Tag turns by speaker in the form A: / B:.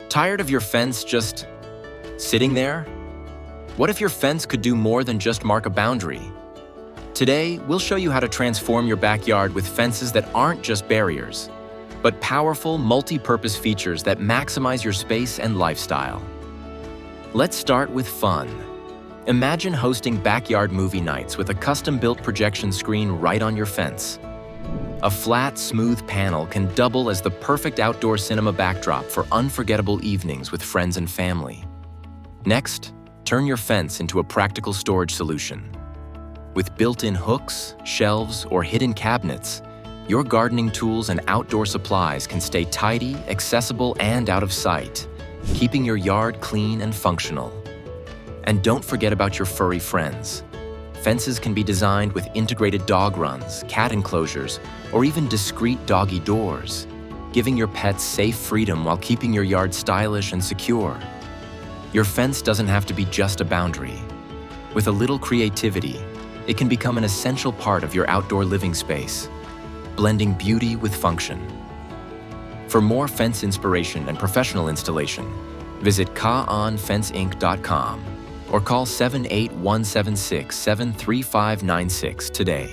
A: Tired of your fence just sitting there? What if your fence could do more than just mark a boundary? Today, we'll show you how to transform your backyard with fences that aren't just barriers, but powerful, multi-purpose features that maximize your space and lifestyle. Let's start with fun. Imagine hosting backyard movie nights with a custom-built projection screen right on your fence. A flat, smooth panel can double as the perfect outdoor cinema backdrop for unforgettable evenings with friends and family. Next, turn your fence into a practical storage solution. With built-in hooks, shelves, or hidden cabinets, your gardening tools and outdoor supplies can stay tidy, accessible, and out of sight, keeping your yard clean and functional. And don't forget about your furry friends. Fences can be designed with integrated dog runs, cat enclosures, or even discreet doggy doors, giving your pets safe freedom while keeping your yard stylish and secure. Your fence doesn't have to be just a boundary. With a little creativity, it can become an essential part of your outdoor living space, blending beauty with function. For more fence inspiration and professional installation, visit caanfenceinc.com or call 78176-73596 today.